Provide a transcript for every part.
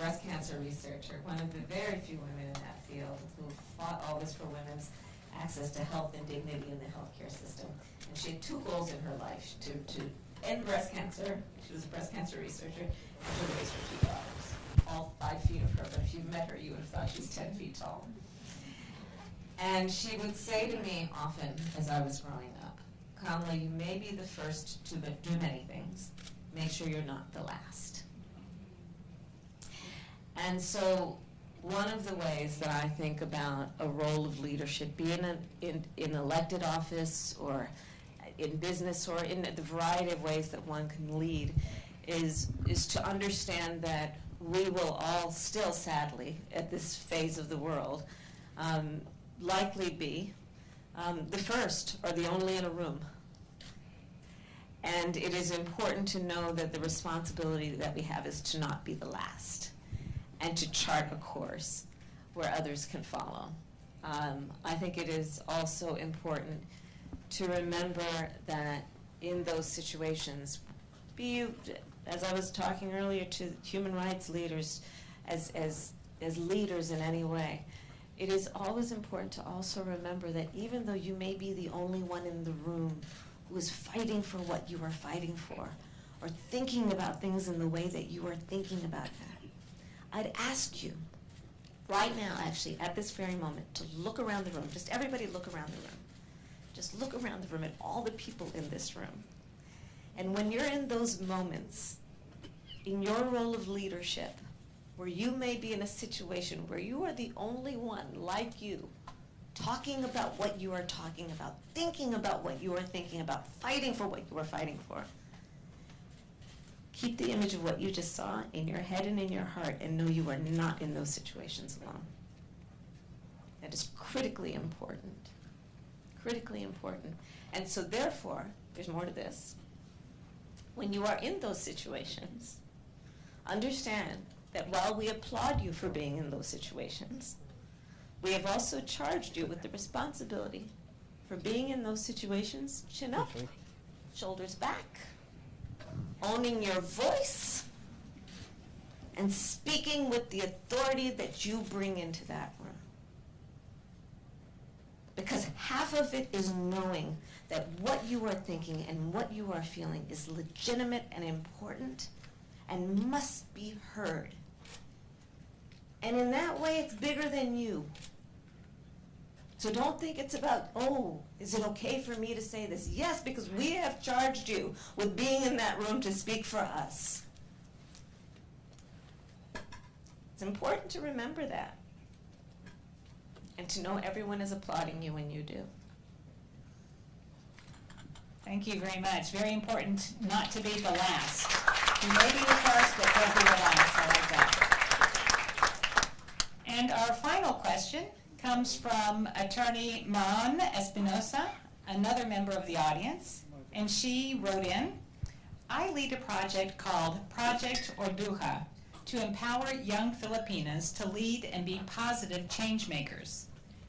breast cancer researcher, one of the very few women in that field who fought always for women's access to health and dignity in the healthcare system. And she had two goals in her life, to end breast cancer. She was a breast cancer researcher, and to raise her two daughters. All 5 feet of her, but if you met her, you would have thought she was 10 feet tall. And she would say to me often as I was growing up, Kamala, you may be the first to do many things. Make sure you're not the last. And so one of the ways that I think about a role of leadership, be in elected office or in business or in the variety of ways that one can lead, is to understand that we will all still, sadly, at this phase of the world, likely be the first or the only in a room. And it is important to know that the responsibility that we have is to not be the last and to chart a course where others can follow. I think it is also important to remember that in those situations, as I was talking earlier to human rights leaders, as leaders in any way, it is always important to also remember that even though you may be the only one in the room who is fighting for what you are fighting for, or thinking about things in the way that you are thinking about that, I'd ask you right now, actually, at this very moment, to look around the room. Just everybody look around the room. Just look around the room at all the people in this room. And when you're in those moments, in your role of leadership, where you may be in a situation where you are the only one like you, talking about what you are talking about, thinking about what you are thinking about, fighting for what you are fighting for, keep the image of what you just saw in your head and in your heart, and know you are not in those situations alone. That is critically important. Critically important. And so therefore, there's more to this. When you are in those situations, understand that while we applaud you for being in those situations, we have also charged you with the responsibility for being in those situations, chin up, shoulders back, owning your voice, and speaking with the authority that you bring into that room. Because half of it is knowing that what you are thinking and what you are feeling is legitimate and important and must be heard. And in that way, it's bigger than you. So don't think it's about, oh, is it okay for me to say this? Yes, because we have charged you with being in that room to speak for us. It's important to remember that. And to know everyone is applauding you when you do. Thank you very much. Very important not to be the last. You may be the first, but don't be the last. I like that. And our final question comes from attorney Maran Espinosa, another member of the audience. And she wrote in, I lead a project called Project Orduja to empower young Filipinas to lead and be positive change makers.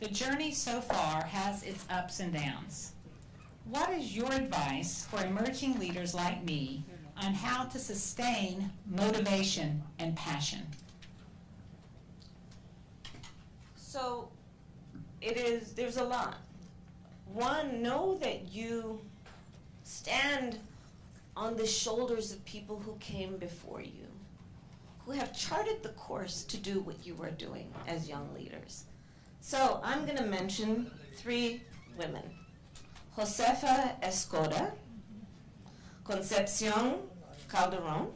The journey so far has its ups and downs. What is your advice for emerging leaders like me on how to sustain motivation and passion? So there's a lot. One, know that you stand on the shoulders of people who came before you, who have charted the course to do what you are doing as young leaders. So I'm going to mention 3 women. Josefa Escoda, Concepcion Calderon,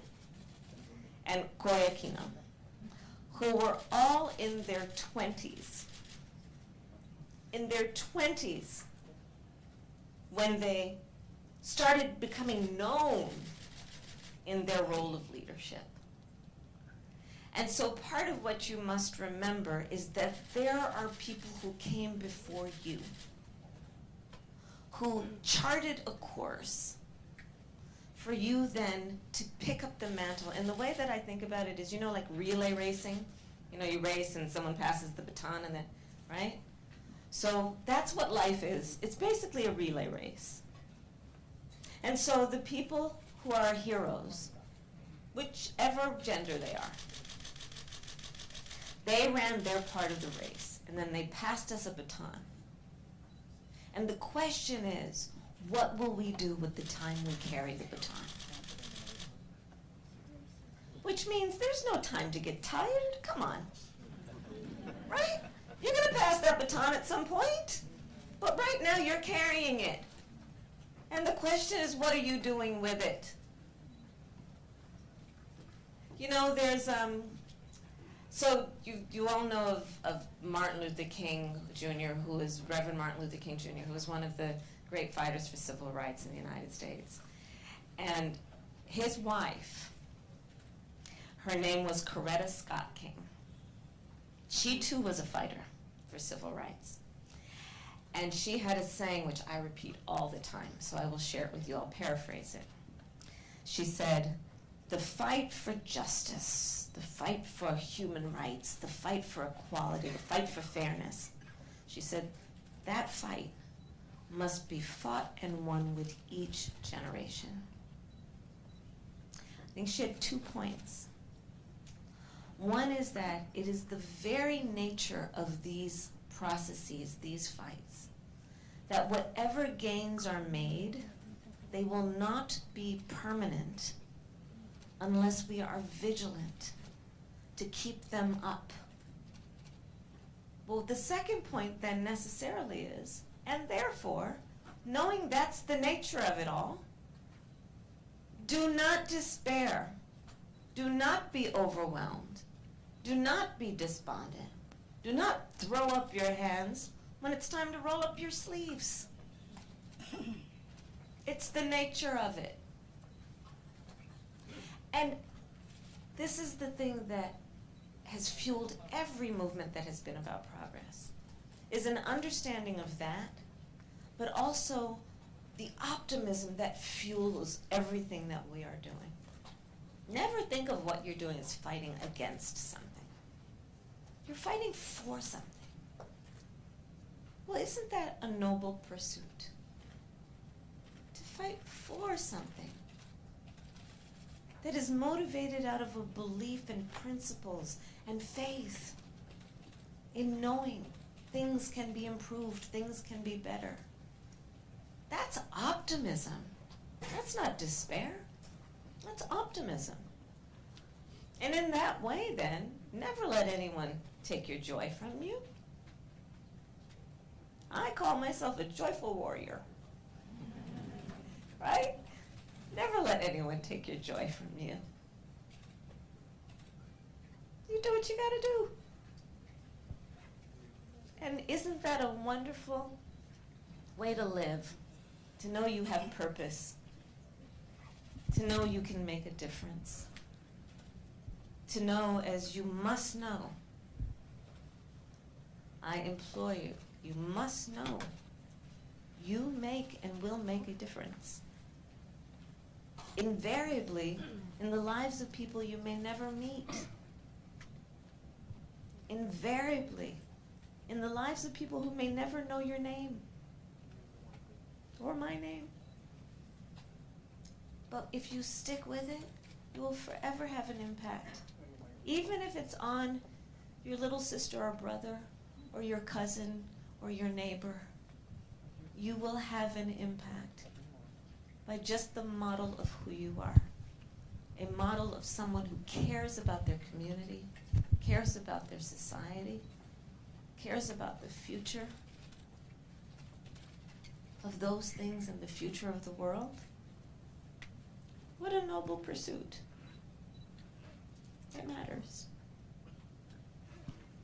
and Coy Aquino, who were all in their 20s. In their 20s, when they started becoming known in their role of leadership. And so part of what you must remember is that there are people who came before you, who charted a course for you then to pick up the mantle. And the way that I think about it is, you know, like relay racing? You know, you race and someone passes the baton and then, right? So that's what life is. It's basically a relay race. And so the people who are heroes, whichever gender they are, They ran their part of the race, and then they passed us a baton. And the question is, what will we do with the time we carry the baton? Which means there's no time to get tired. Come on. Right? You're going to pass that baton at some point. But right now you're carrying it. And the question is, what are you doing with it? You know, there's, so you all know of Martin Luther King Jr., who is Reverend Martin Luther King Jr., who was one of the great fighters for civil rights in the United States. And his wife, her name was Coretta Scott King. She too was a fighter for civil rights. And she had a saying, which I repeat all the time, so I will share it with you. I'll paraphrase it. She said, "The fight for justice, the fight for human rights, the fight for equality, the fight for fairness," she said, "that fight must be fought and won with each generation." I think she had 2 points. One is that it is the very nature of these processes, these fights, that whatever gains are made, they will not be permanent unless we are vigilant to keep them up. Well, the second point then necessarily is, and therefore, knowing that's the nature of it all, do not despair. Do not be overwhelmed. Do not be despondent. Do not throw up your hands when it's time to roll up your sleeves. It's the nature of it. And this is the thing that has fueled every movement that has been about progress, is an understanding of that, but also the optimism that fuels everything that we are doing. Never think of what you're doing as fighting against something. You're fighting for something. Well, isn't that a noble pursuit? To fight for something that is motivated out of a belief in principles and faith, in knowing things can be improved, things can be better. That's optimism. That's not despair. That's optimism. And in that way, then, never let anyone take your joy from you. I call myself a joyful warrior. Right? Never let anyone take your joy from you. You do what you gotta do. And isn't that a wonderful way to live? To know you have purpose. To know you can make a difference. To know, as you must know, I implore you, you must know, you make and will make a difference. Invariably, in the lives of people you may never meet. Invariably, in the lives of people who may never know your name or my name. But if you stick with it, you will forever have an impact. Even if it's on your little sister or brother, or your cousin, or your neighbor, you will have an impact by just the model of who you are. A model of someone who cares about their community, cares about their society, cares about the future of those things and the future of the world. What a noble pursuit. It matters.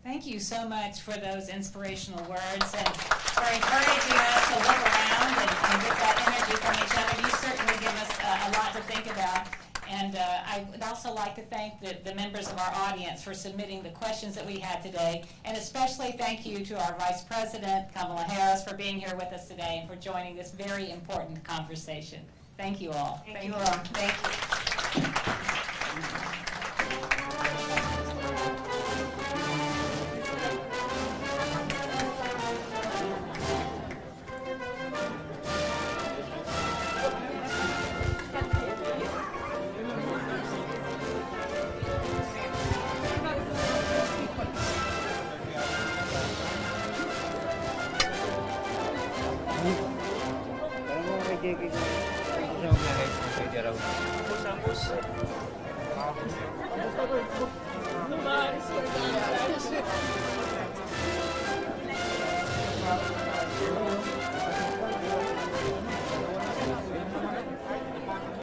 Thank you so much for those inspirational words and for encouraging us to look around and get that energy from each other. You certainly give us a lot to think about. And I would also like to thank the members of our audience for submitting the questions that we had today. And especially thank you to our Vice President, Kamala Harris, for being here with us today and for joining this very important conversation. Thank you all. Thank you all. Thank you. Sige. Ako sa mga pwede raw.